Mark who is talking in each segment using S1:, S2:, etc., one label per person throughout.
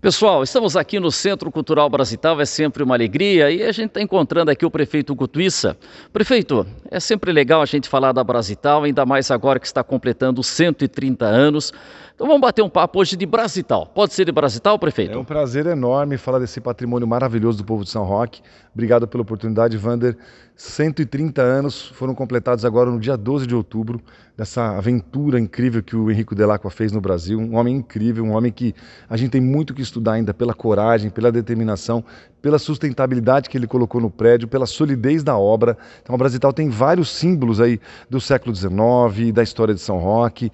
S1: Pessoal, estamos aqui no Centro Cultural Brasital, é sempre uma alegria e a gente está encontrando aqui o prefeito Guto Issa. Prefeito, é sempre legal a gente falar da Brasital, ainda mais agora que está completando 130 anos. Então vamos bater um papo hoje de Brasital. Pode ser de Brasital, prefeito?
S2: É um prazer enorme falar desse patrimônio maravilhoso do povo de São Roque. Obrigado pela oportunidade, Vander. 130 anos foram completados agora no dia 12 de outubro, dessa aventura incrível que o Henrico Dell'Acqua fez no Brasil. Um homem incrível, um homem que a gente tem muito que estudar ainda pela coragem, pela determinação, pela sustentabilidade que ele colocou no prédio, pela solidez da obra. Então a Brasital tem vários símbolos aí do século XIX, da história de São Roque.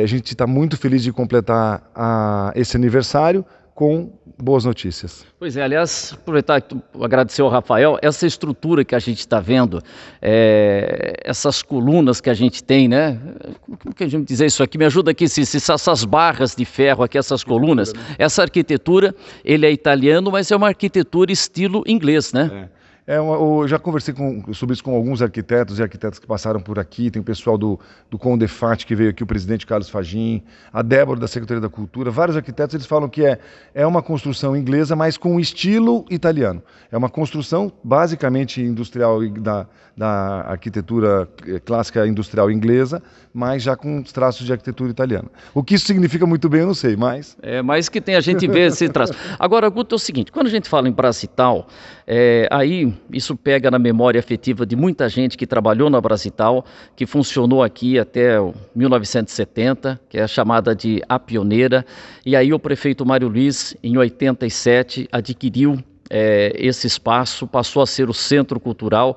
S2: A gente está muito feliz de completar esse aniversário com boas notícias.
S1: Pois é, aliás, aproveitar e agradecer ao Rafael, essa estrutura que a gente está vendo, essas colunas que a gente tem, né? Como que a gente dizer isso aqui? Me ajuda aqui, essas barras de ferro aqui, essas colunas, essa arquitetura, ele é italiano, mas é uma arquitetura estilo inglês, né?
S2: Eu já conversei sobre isso com alguns arquitetos e arquitetas que passaram por aqui. Tem o pessoal do Condefat que veio aqui, o presidente Carlos Fagin, a Débora da Secretaria da Cultura. Vários arquitetos eles falam que é uma construção inglesa, mas com estilo italiano. É uma construção basicamente industrial da arquitetura clássica industrial inglesa, mas já com os traços de arquitetura italiana. O que isso significa muito bem eu não sei, mas...
S1: Mas que tem a gente vê esse traço. Agora, Guto, é o seguinte, quando a gente fala em Brasital, aí isso pega na memória afetiva de muita gente que trabalhou na Brasital, que funcionou aqui até 1970, que é a chamada de A Pioneira, e aí o prefeito Mário Luiz, em 87, adquiriu esse espaço, passou a ser o Centro Cultural,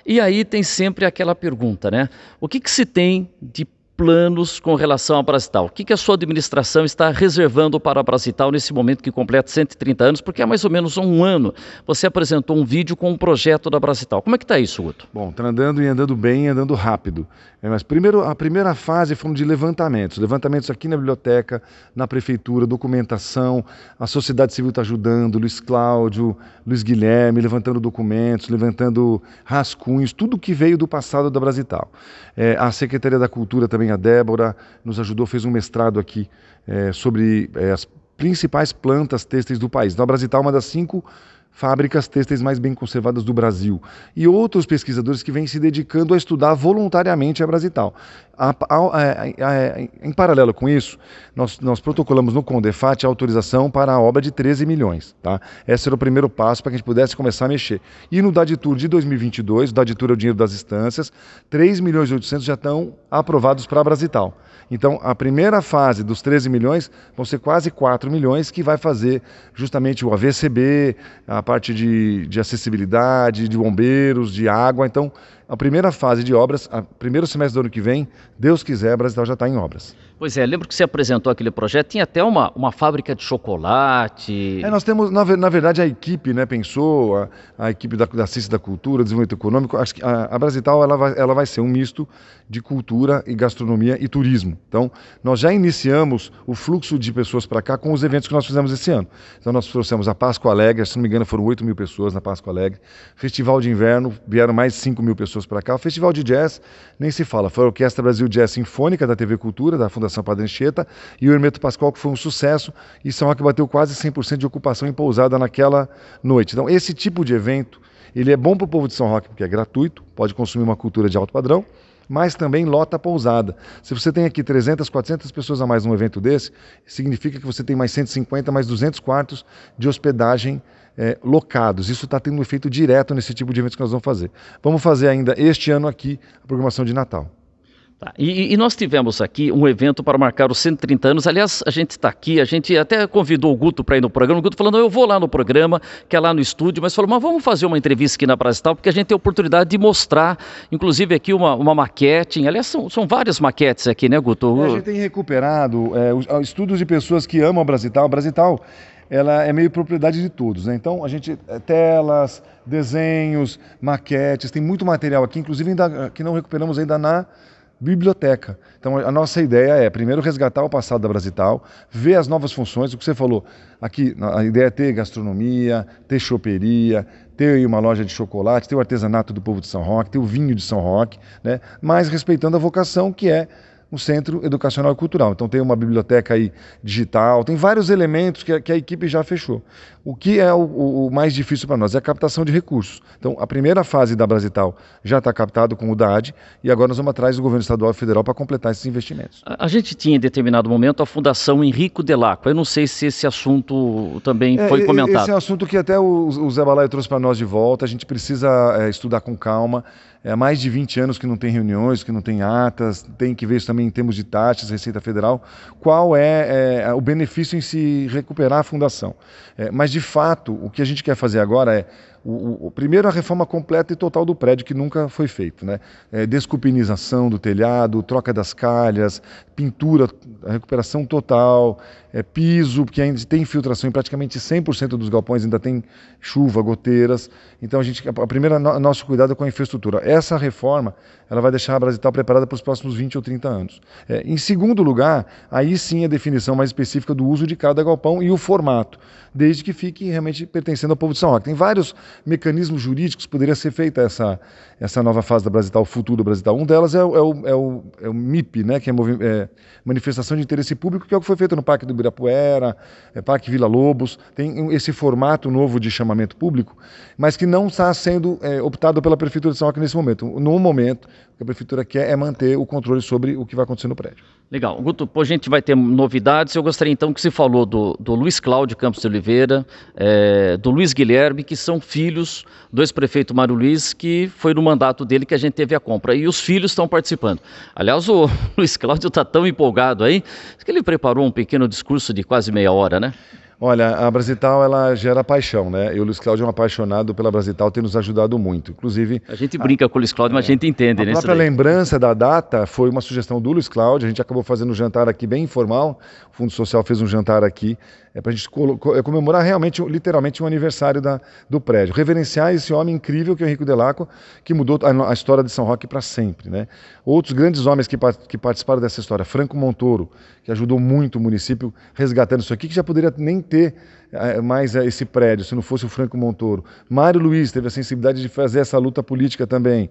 S1: e aí tem sempre aquela pergunta, né? O que se tem de planos com relação à Brasital? O que a sua administração está reservando para a Brasital nesse momento que completa 130 anos? Porque há mais ou menos um ano você apresentou um vídeo com um projeto da Brasital. Como é que está isso, Guto?
S2: Bom, está andando e andando bem, andando rápido. Mas primeiro, a primeira fase foi de levantamentos. Levantamentos aqui na biblioteca, na prefeitura, documentação, a sociedade civil está ajudando, Luiz Cláudio, Luiz Guilherme, levantando documentos, levantando rascunhos, tudo que veio do passado da Brasital. A Secretaria da Cultura também, a Débora, nos ajudou, fez um mestrado aqui sobre as principais plantas têxteis do país. Então a Brasital é uma das 5 fábricas têxteis mais bem conservadas do Brasil. E outros pesquisadores que vêm se dedicando a estudar voluntariamente a Brasital. Em paralelo com isso, nós protocolamos no Condefat a autorização para a obra de 13 milhões. Tá? Esse era o primeiro passo para que a gente pudesse começar a mexer. E no Daditur de 2022, o Daditur é o dinheiro das instâncias, 3 milhões e 800 já estão aprovados para a Brasital. Então, a primeira fase dos 13 milhões vão ser quase 4 milhões, que vai fazer justamente o AVCB, a parte de acessibilidade, de bombeiros, de água. Então, a primeira fase de obras, primeiro semestre do ano que vem, Deus quiser, a Brasital já está em obras.
S1: Pois é, lembro que você apresentou aquele projeto, tinha até uma fábrica de chocolate.
S2: Nós temos, na verdade, a equipe, né, pensou, a equipe da Ciência da Cultura, Desenvolvimento Econômico, acho que a Brasital ela vai ser um misto de cultura e gastronomia e turismo. Então, nós já iniciamos o fluxo de pessoas para cá com os eventos que nós fizemos esse ano. Então, nós trouxemos a Páscoa Alegre, se não me engano, foram 8 mil pessoas na Páscoa Alegre. Festival de Inverno, vieram mais de 5 mil pessoas para cá. O Festival de Jazz, nem se fala, foi a Orquestra Brasil Jazz Sinfônica da TV Cultura, da Fundação Padre Anchieta, e o Hermeto Pascoal, que foi um sucesso, e São Roque bateu quase 100% de ocupação em pousada naquela noite. Então, esse tipo de evento, ele é bom para o povo de São Roque, porque é gratuito, pode consumir uma cultura de alto padrão, mas também lota a pousada. Se você tem aqui 300, 400 pessoas a mais num evento desse, significa que você tem mais 150, mais 200 quartos de hospedagem locados. Isso está tendo um efeito direto nesse tipo de eventos que nós vamos fazer. Vamos fazer ainda este ano aqui a programação de Natal.
S1: Tá. E nós tivemos aqui um evento para marcar os 130 anos. Aliás, a gente está aqui, a gente até convidou o Guto para ir no programa. O Guto falou, não, eu vou lá no programa, que é lá no estúdio, mas falou, mas vamos fazer uma entrevista aqui na Brasital, porque a gente tem a oportunidade de mostrar, inclusive aqui uma maquete. Aliás, são várias maquetes aqui, né, Guto?
S2: A gente tem recuperado estudos de pessoas que amam a Brasital. A Brasital, ela é meio propriedade de todos, né? Então, a gente, telas, desenhos, maquetes, tem muito material aqui, inclusive ainda, que não recuperamos ainda na biblioteca. Então a nossa ideia é primeiro resgatar o passado da Brasital, ver as novas funções, o que você falou aqui, a ideia é ter gastronomia, ter choperia, ter uma loja de chocolate, ter o artesanato do povo de São Roque, ter o vinho de São Roque, né? Mas respeitando a vocação que é um centro educacional e cultural. Então tem uma biblioteca aí digital, tem vários elementos que a equipe já fechou. O que é o mais difícil para nós? É a captação de recursos. Então a primeira fase da Brasital já está captado com o DAAD e agora nós vamos atrás do governo estadual e federal para completar esses investimentos.
S1: A gente tinha em determinado momento a Fundação Henrico Dell'Acqua. Eu não sei se esse assunto também foi comentado.
S2: Esse é um assunto que até o Zé Balai trouxe para nós de volta. A gente precisa estudar com calma. Há mais de 20 anos que não tem reuniões, que não tem atas, tem que ver isso também em termos de taxas, Receita Federal, qual é o benefício em se recuperar a fundação. Mas, de fato, o que a gente quer fazer agora é, primeiro, a reforma completa e total do prédio, que nunca foi feito, né? Desculpinização do telhado, troca das calhas, pintura, a recuperação total, piso, porque ainda tem infiltração em praticamente 100% dos galpões, ainda tem chuva, goteiras. Então, nosso cuidado é com a infraestrutura. Essa reforma, ela vai deixar a Brasital preparada para os próximos 20 ou 30 anos. Em segundo lugar, aí sim a definição mais específica do uso de cada galpão e o formato, desde que fique realmente pertencendo ao povo de São Roque. Tem vários mecanismos jurídicos que poderia ser feita essa nova fase da Brasital, o futuro da Brasital. Um delas é o MIP, né, que é Manifestação de Interesse Público, que é o que foi feito no Parque do Ibirapuera, Parque Vila Lobos. Tem esse formato novo de chamamento público, mas que não está sendo optado pela Prefeitura de São Roque nesse momento. No momento, o que a Prefeitura quer é manter o controle sobre o que vai acontecer no prédio.
S1: Legal. Guto, a gente vai ter novidades. Eu gostaria então que você falou do Luiz Cláudio Campos de Oliveira, do Luiz Guilherme, que são filhos do ex-prefeito Mário Luiz, que foi no mandato dele que a gente teve a compra. E os filhos estão participando. Aliás, o Luiz Cláudio está tão empolgado aí, que ele preparou um pequeno discurso de quase meia hora, né?
S2: Olha, a Brasital, ela gera paixão, né? E o Luiz Cláudio é um apaixonado pela Brasital, tem nos ajudado muito. Inclusive...
S1: A gente brinca com o Luiz Cláudio, mas a gente entende, né?
S2: A própria lembrança da data foi uma sugestão do Luiz Cláudio, a gente acabou fazendo um jantar aqui bem informal, o Fundo Social fez um jantar aqui, para a gente comemorar realmente, literalmente, um aniversário do prédio. Reverenciar esse homem incrível que é o Henrico Dell'Acqua, que mudou a história de São Roque para sempre, né? Outros grandes homens que participaram dessa história, Franco Montoro, que ajudou muito o município resgatando isso aqui, que já poderia nem ter mais esse prédio, se não fosse o Franco Montoro. Mário Luiz teve a sensibilidade de fazer essa luta política também.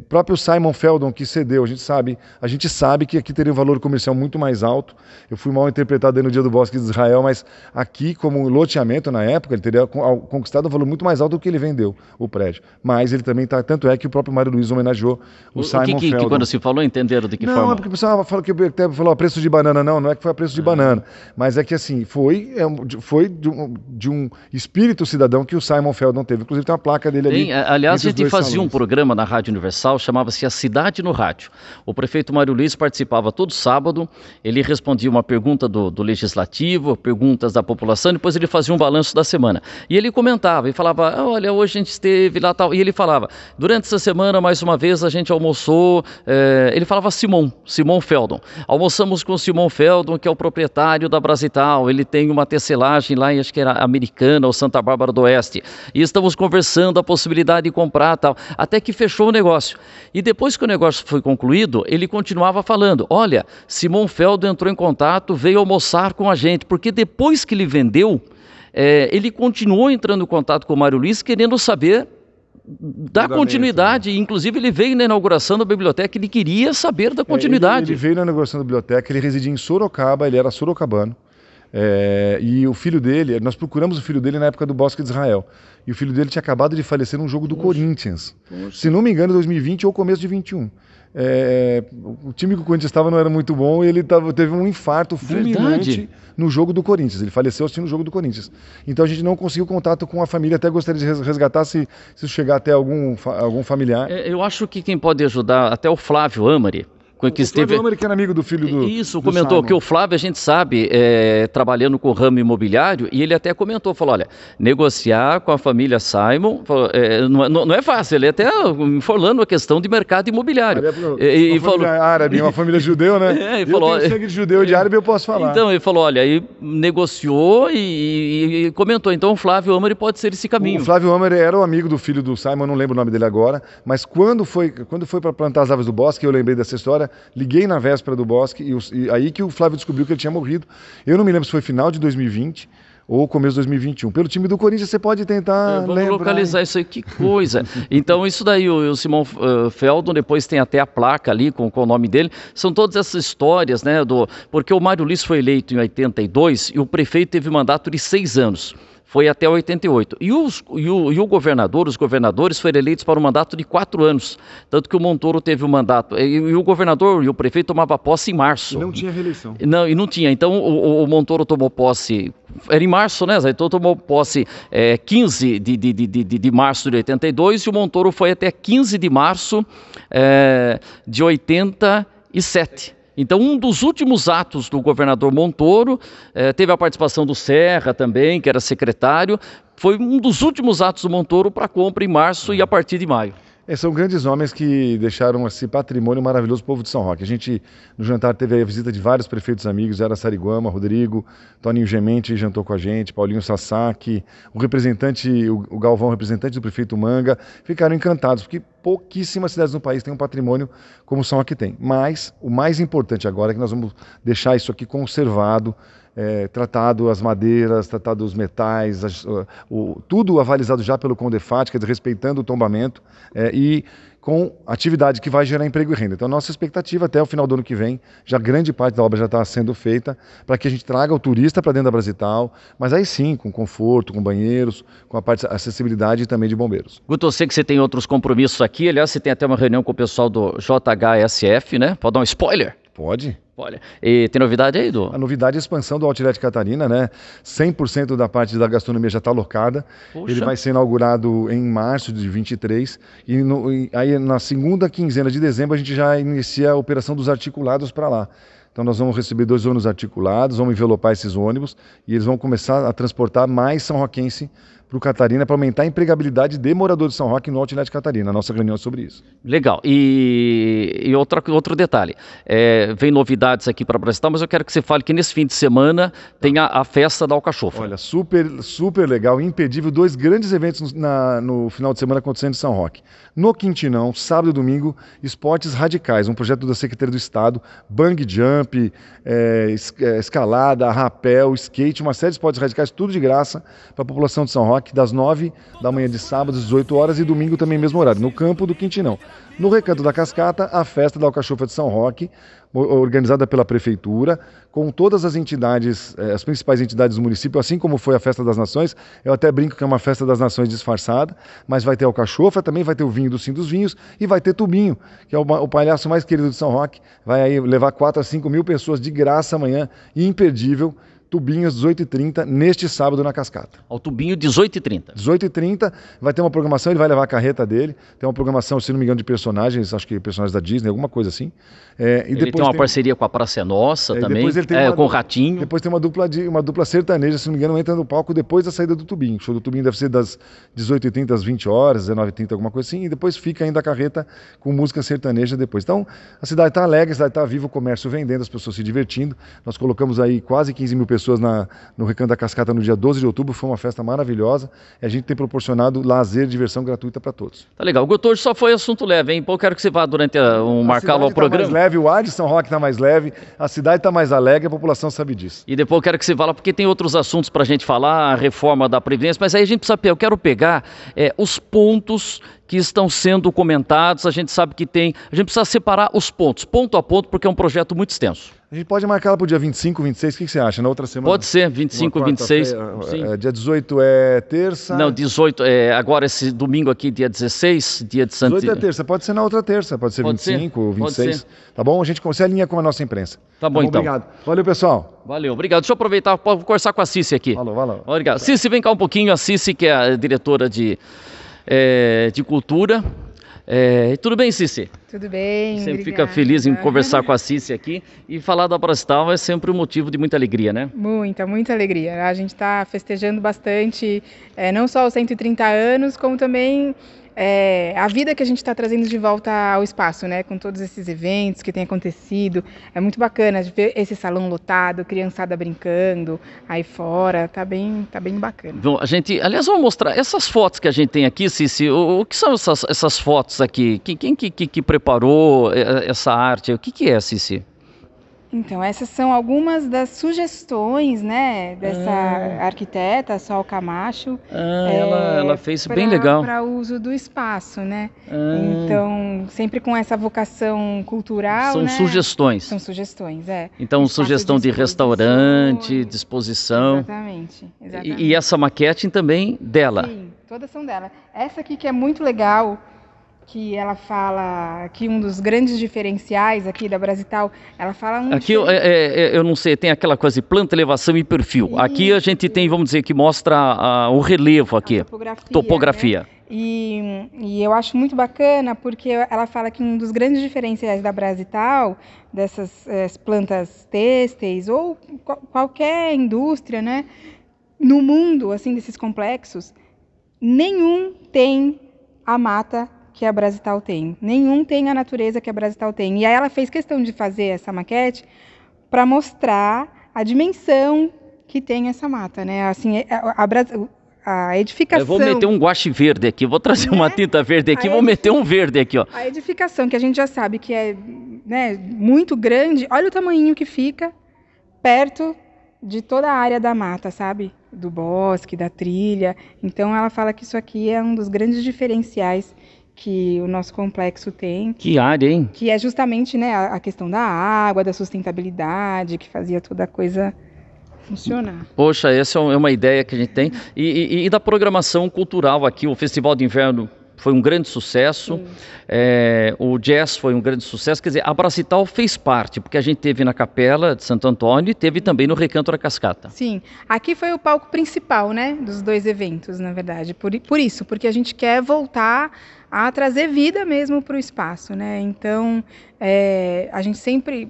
S2: Próprio Simon Feldon, que cedeu, a gente sabe que aqui teria um valor comercial muito mais alto. Eu fui mal interpretado aí no Dia do Bosque de Israel, mas aqui, como loteamento na época, ele teria conquistado um valor muito mais alto do que ele vendeu o prédio. Mas ele também está, tanto é que o próprio Mário Luiz homenageou o Simon Feldon.
S1: Que quando se falou, entenderam de que forma?
S2: Não, é porque o pessoal falou que a preço de banana, não é que foi a preço de banana, mas é que assim, foi de um espírito cidadão que o Simon Feldon teve. Inclusive tem uma placa dele ali.
S1: Aliás, a gente fazia um programa na Rádio Universal, chamava-se A Cidade no Rádio. O prefeito Mário Luiz participava todo sábado, ele respondia uma pergunta do Legislativo, perguntas da população, depois ele fazia um balanço da semana. E ele comentava, e falava, olha, hoje a gente esteve lá tal. E ele falava, durante essa semana, mais uma vez, a gente almoçou, ele falava Simon Feldon. Almoçamos com o Simon Feldon, que é o proprietário da Brasital, ele tem uma tecelagem lá, acho que era Americana ou Santa Bárbara do Oeste, e estamos conversando a possibilidade de comprar tal, até que fechou o negócio. E depois que o negócio foi concluído, ele continuava falando, olha, Simon Feldon entrou em contato, veio almoçar com a gente, porque depois que ele vendeu, ele continuou entrando em contato com o Mário Luiz, querendo saber da continuidade, né? Inclusive ele veio na inauguração da biblioteca, ele queria saber da continuidade.
S2: Ele veio na inauguração da biblioteca, ele residia em Sorocaba, ele era sorocabano. E o filho dele, nós procuramos o filho dele na época do Bosque de Israel, e o filho dele tinha acabado de falecer num jogo do Corinthians, se não me engano 2020 ou começo de 21. O time que o Corinthians estava não era muito bom e ele teve um infarto fulminante no jogo do Corinthians, ele faleceu assistindo o jogo do Corinthians. Então a gente não conseguiu contato com a família, até gostaria de resgatar se chegar até algum familiar.
S1: Eu acho que quem pode ajudar, até o Flávio Amari, que
S2: Flávio Amari, que era amigo do filho do...
S1: Isso, comentou Simon. Que o Flávio, a gente sabe, trabalhando com o ramo imobiliário, e ele até comentou, falou, olha, negociar com a família Simon não é fácil, ele até falando a questão de mercado imobiliário.
S2: Uma família árabe, uma família judeu, né?
S1: Ele falou,
S2: eu tenho sangue de judeu e de árabe, eu posso falar.
S1: Então, ele falou, olha, aí negociou e comentou, então o Flávio Amari pode ser esse caminho.
S2: O Flávio Amari era o amigo do filho do Simon, não lembro o nome dele agora, mas quando foi para plantar as árvores do bosque, eu lembrei dessa história, liguei na véspera do Bosque e aí que o Flávio descobriu que ele tinha morrido. Eu não me lembro se foi final de 2020 ou começo de 2021. Pelo time do Corinthians você pode tentar
S1: Vamos
S2: lembrar.
S1: localizar isso aí, que coisa. Então isso daí, o Simão Feldon, depois tem até a placa ali com o nome dele, são todas essas histórias, né, porque o Mário Liz foi eleito em 82 e o prefeito teve mandato de 6 anos. Foi até 88. E o governador, os governadores foram eleitos para um mandato de 4 anos. Tanto que o Montoro teve o mandato. E o governador e o prefeito tomavam posse em março.
S2: E não tinha reeleição.
S1: Não, e não tinha. Então o Montoro tomou posse. Era em março, né? Então tomou posse 15 de março de 82 e o Montoro foi até 15 de março de 87. Então, um dos últimos atos do governador Montoro, teve a participação do Serra também, que era secretário, foi um dos últimos atos do Montoro para compra em março e a partir de maio.
S2: São grandes homens que deixaram esse patrimônio maravilhoso do povo de São Roque. A gente, no jantar, teve a visita de vários prefeitos amigos, era Sariguama, Rodrigo, Toninho Gemente jantou com a gente, Paulinho Sasaki, o Galvão, representante do prefeito Manga, ficaram encantados, porque pouquíssimas cidades no país têm um patrimônio como São Roque tem. Mas o mais importante agora é que nós vamos deixar isso aqui conservado, tratado as madeiras, tratado os metais, tudo avalizado já pelo CONDEFAT, quer dizer, respeitando o tombamento e com atividade que vai gerar emprego e renda. Então, nossa expectativa até o final do ano que vem, já grande parte da obra já está sendo feita, para que a gente traga o turista para dentro da Brasital, mas aí sim, com conforto, com banheiros, com a parte de acessibilidade e também de bombeiros.
S1: Guto, eu sei que você tem outros compromissos aqui, aliás, você tem até uma reunião com o pessoal do JHSF, né? Pode dar um spoiler?
S2: Pode.
S1: Olha, e tem novidade aí, Du?
S2: A novidade é a expansão do Outlet Catarina, né? 100% da parte da gastronomia já está alocada.
S1: Puxa.
S2: Ele vai ser inaugurado em março de 23 e aí na segunda quinzena de dezembro a gente já inicia a operação dos articulados para lá. Então nós vamos receber 2 ônibus articulados, vamos envelopar esses ônibus e eles vão começar a transportar mais são roquense para o Catarina para aumentar a empregabilidade de moradores de São Roque no Outlet Catarina. A nossa reunião é sobre isso.
S1: Legal. E outro detalhe, vem novidades aqui para Brasital, mas eu quero que você fale que nesse fim de semana tem a festa da Alcachofra.
S2: Olha, super legal, imperdível, 2 grandes eventos no final de semana acontecendo em São Roque. No Quintinão, sábado e domingo, esportes radicais, um projeto da Secretaria do Estado, bang jump, escalada, rapel, skate, uma série de esportes radicais, tudo de graça para a população de São Roque, das 9 da manhã de sábado às 18 horas e domingo também mesmo horário, no campo do Quintinão. No Recanto da Cascata, a festa da Alcachofra de São Roque, organizada pela Prefeitura, com todas as entidades, as principais entidades do município, assim como foi a Festa das Nações. Eu até brinco que é uma Festa das Nações disfarçada, mas vai ter Alcachofra, também vai ter o vinho do Sim dos Vinhos e vai ter Tubinho, que é o palhaço mais querido de São Roque. Vai aí levar 4 a 5 mil pessoas de graça amanhã, imperdível. Tubinho às 18h30, neste sábado na Cascata.
S1: Ao Tubinho, 18h30.
S2: 18h30, vai ter uma programação, ele vai levar a carreta dele, tem uma programação, se não me engano, de personagens, acho que personagens da Disney, alguma coisa assim.
S1: Ele tem uma parceria com a Praça é Nossa também, com o Ratinho.
S2: Depois tem uma dupla sertaneja, se não me engano, entra no palco depois da saída do Tubinho. O show do Tubinho deve ser das 18h30 às 20 horas, 19h30, alguma coisa assim, e depois fica ainda a carreta com música sertaneja depois. Então, a cidade está alegre, a cidade está viva, o comércio vendendo, as pessoas se divertindo. Nós colocamos aí quase 15 mil pessoas no Recanto da Cascata no dia 12 de outubro, foi uma festa maravilhosa, e a gente tem proporcionado lazer e diversão gratuita para todos.
S1: Tá legal. Guto, hoje só foi assunto leve, hein? Pô, eu quero que você vá durante marcar lá o programa.
S2: Mais leve, o ar de São Roque está mais leve, a cidade está mais alegre, a população sabe disso.
S1: E depois eu quero que você vá lá, porque tem outros assuntos para a gente falar, a reforma da Previdência, mas aí a gente precisa, eu quero pegar os pontos que estão sendo comentados, a gente sabe que a gente precisa separar os pontos, ponto a ponto, porque é um projeto muito extenso.
S2: A gente pode marcar para o dia 25, 26, o que você acha? Na outra semana?
S1: Pode ser, 25, 26.
S2: Dia 18 é terça?
S1: Não, 18, agora esse domingo aqui, dia 16, dia de Santo...
S2: 18 é terça, pode ser na outra terça, pode ser 25 ou 26. Tá bom? A gente se alinha com a nossa imprensa.
S1: Tá bom, então.
S2: Obrigado. Valeu, pessoal.
S1: Valeu, obrigado. Deixa eu aproveitar, vou conversar com a Cici aqui.
S2: Valeu.
S1: Obrigado. Cici, vem cá um pouquinho, a Cici, que é a diretora de cultura. Tudo bem, Cici?
S3: Tudo bem,
S1: sempre
S3: obrigada.
S1: Fica feliz em conversar com a Cici aqui, e falar da Brasital é sempre um motivo de muita alegria, né?
S3: Muita alegria. A gente está festejando bastante, não só os 130 anos, como também a vida que a gente está trazendo de volta ao espaço, né? Com todos esses eventos que têm acontecido. É muito bacana ver esse salão lotado, criançada brincando aí fora, tá bem bacana.
S1: Bom, aliás, vamos mostrar essas fotos que a gente tem aqui, Cici. O que são essas fotos aqui? Quem que preparou essa arte? O que é, Cici?
S3: Então, essas são algumas das sugestões, né, dessa arquiteta, Sol Camacho,
S1: Ela fez bem legal.
S3: para uso do espaço, né?
S1: Ah.
S3: Então, sempre com essa vocação cultural,
S1: São
S3: né?
S1: sugestões.
S3: São sugestões,
S1: Então,
S3: Espaço
S1: sugestão de restaurante, disposição.
S3: Exatamente.
S1: E essa maquete também dela.
S3: Sim, todas são dela. Essa aqui que é muito legal, que ela fala que um dos grandes diferenciais aqui da Brasital, ela fala
S1: Aqui eu não sei, tem aquela coisa de planta, elevação e perfil.
S3: Isso.
S1: Aqui a gente tem, vamos dizer, que mostra o relevo aqui.
S3: A
S1: topografia.
S3: Né? E eu acho muito bacana porque ela fala que um dos grandes diferenciais da Brasital, dessas plantas têxteis ou qualquer indústria, né, no mundo, assim, desses complexos, nenhum tem a mata que a Brasital tem. Nenhum tem a natureza que a Brasital tem. E aí ela fez questão de fazer essa maquete para mostrar a dimensão que tem essa mata, né? Assim, a edificação...
S1: Eu vou meter um guache verde aqui, vou trazer uma tinta verde aqui, vou meter um verde aqui, ó.
S3: A edificação, que a gente já sabe que é, né, muito grande, olha o tamanho que fica perto de toda a área da mata, sabe? Do bosque, da trilha. Então ela fala que isso aqui é um dos grandes diferenciais que o nosso complexo tem.
S1: Que área, hein?
S3: Que é justamente, né, a questão da água, da sustentabilidade, que fazia toda a coisa funcionar.
S1: Poxa, essa é uma ideia que a gente tem. E da programação cultural aqui, o Festival de Inverno foi um grande sucesso, o jazz foi um grande sucesso, quer dizer, a Brasital fez parte, porque a gente teve na Capela de Santo Antônio e teve também no Recanto da Cascata.
S3: Sim, aqui foi o palco principal, né, dos dois eventos, na verdade, por isso, porque a gente quer voltar a trazer vida mesmo para o espaço, né, então a gente sempre...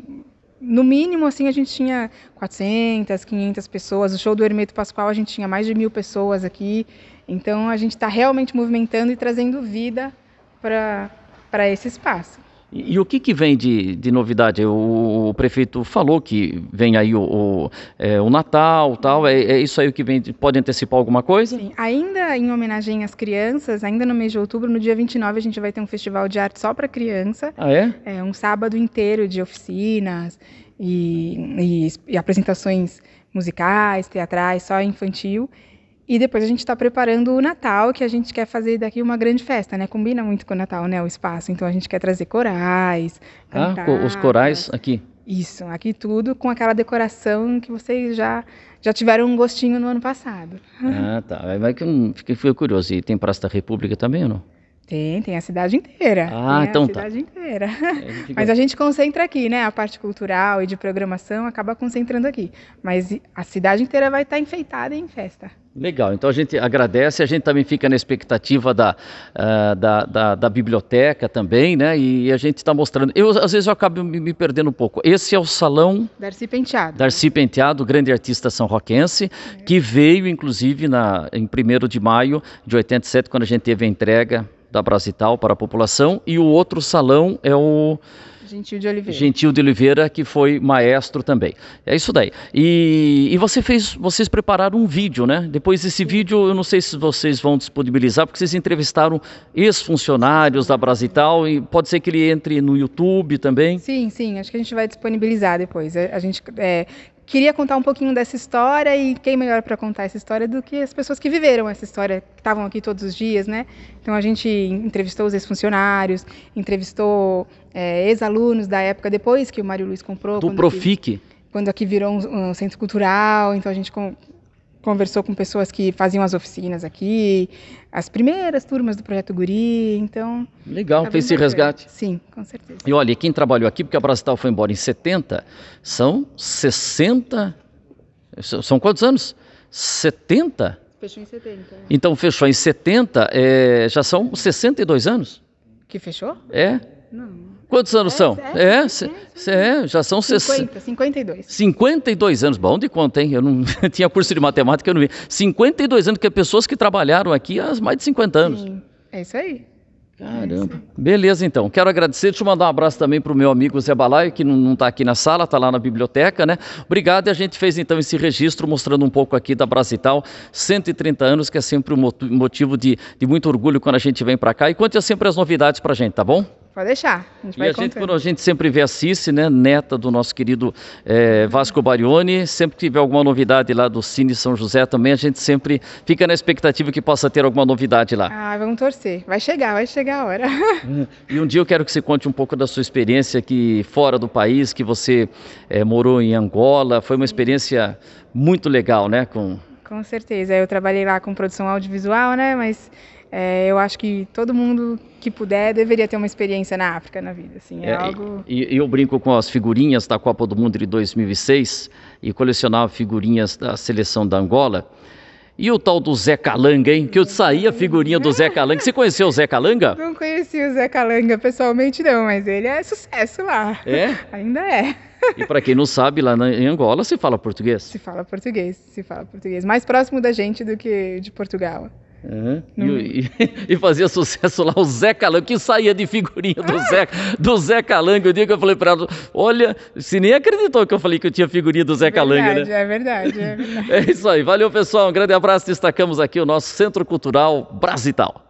S3: No mínimo, assim, a gente tinha 400, 500 pessoas. O show do Hermeto Pascoal, a gente tinha mais de 1.000 pessoas aqui. Então, a gente está realmente movimentando e trazendo vida para esse espaço.
S1: E o que vem de novidade? O prefeito falou que vem aí o Natal, tal. É isso aí o que vem? Pode antecipar alguma coisa?
S3: Sim, ainda em homenagem às crianças, ainda no mês de outubro, no dia 29, a gente vai ter um festival de arte só para criança.
S1: Ah, é?
S3: É um sábado inteiro de oficinas e apresentações musicais, teatrais, só infantil. E depois a gente está preparando o Natal, que a gente quer fazer daqui uma grande festa, né? Combina muito com o Natal, né? O espaço. Então a gente quer trazer corais, cantatas.
S1: Os corais aqui.
S3: Isso, aqui tudo com aquela decoração que vocês já tiveram um gostinho no ano passado.
S1: Ah, tá. Vai que eu fiquei curioso. E tem Praça da República também ou não?
S3: Tem a cidade inteira.
S1: Então
S3: tá. A cidade inteira. Mas a gente concentra aqui, né? A parte cultural e de programação acaba concentrando aqui. Mas a cidade inteira vai estar enfeitada em festa.
S1: Legal, então a gente agradece, a gente também fica na expectativa da biblioteca também, né? E a gente está mostrando. Às vezes eu acabo me perdendo um pouco. Esse é o Salão
S3: Darcy Penteado.
S1: Darcy Penteado, grande artista são-roquense, que veio inclusive em 1º de maio de 87, quando a gente teve a entrega da Brasital para a população, e o outro salão é o
S3: Gentil de Oliveira.
S1: Gentil de Oliveira, que foi maestro também. É isso daí. E vocês prepararam um vídeo, né? Depois desse vídeo, eu não sei se vocês vão disponibilizar, porque vocês entrevistaram ex-funcionários da Brasital, e pode ser que ele entre no YouTube também.
S3: Sim, acho que a gente vai disponibilizar depois. A gente queria contar um pouquinho dessa história, e quem melhor para contar essa história do que as pessoas que viveram essa história, que estavam aqui todos os dias, né? Então a gente entrevistou os ex-funcionários, entrevistou ex-alunos da época depois que o Mário Luiz comprou.
S1: Do Profic.
S3: Quando aqui virou um centro cultural, então a gente conversou com pessoas que faziam as oficinas aqui, as primeiras turmas do Projeto Guri, então...
S1: Legal, fez esse resgate.
S3: Sim, com certeza.
S1: E olha, quem trabalhou aqui, porque a Brasital foi embora em 70, são 60... São quantos anos? 70?
S3: Fechou em 70.
S1: Então fechou em 70, já são 62 anos?
S3: Que fechou? Não.
S1: Quantos anos são? Já são
S3: 52.
S1: 52 anos, bom de conta, hein? Eu não tinha curso de matemática, eu não vi. 52 anos, que é pessoas que trabalharam aqui há mais de 50 anos.
S3: Sim, é isso aí.
S1: Caramba. Beleza, então. Quero agradecer, deixa eu mandar um abraço também para o meu amigo Zé Balaio, que não está aqui na sala, está lá na biblioteca, né? Obrigado, e a gente fez então esse registro mostrando um pouco aqui da Brasital, 130 anos, que é sempre um motivo de muito orgulho quando a gente vem para cá. E conte sempre as novidades para a gente, tá bom?
S3: Pode deixar, a gente
S1: E
S3: vai
S1: a gente,
S3: contando.
S1: quando a gente sempre vê a Cici, né, neta do nosso querido Vasco Barioni, sempre que tiver alguma novidade lá do Cine São José também, a gente sempre fica na expectativa que possa ter alguma novidade lá.
S3: Ah, vamos torcer. Vai chegar a hora.
S1: E um dia eu quero que você conte um pouco da sua experiência aqui fora do país, que você morou em Angola, foi uma experiência muito legal, né?
S3: Com certeza, eu trabalhei lá com produção audiovisual, né, mas eu acho que todo mundo que puder deveria ter uma experiência na África na vida, assim, algo...
S1: E eu brinco com as figurinhas da Copa do Mundo de 2006 e colecionava figurinhas da seleção da Angola. E o tal do Zé Calanga, hein? Que eu saía a figurinha do Zé Calanga. Você conheceu o Zé Calanga?
S3: Não conheci o Zé Calanga pessoalmente não, mas ele é sucesso lá.
S1: É?
S3: Ainda é.
S1: E para quem não sabe, lá em Angola se fala português.
S3: Se fala português. Mais próximo da gente do que de Portugal.
S1: Uhum. E fazia sucesso lá o Zé Calanga, que saía de figurinha do Zé Calanga. O dia que eu falei para ela, olha, você nem acreditou que eu falei que eu tinha figurinha do Zé Calanga, né?
S3: É verdade.
S1: É isso aí, valeu pessoal, um grande abraço, destacamos aqui o nosso Centro Cultural Brasital.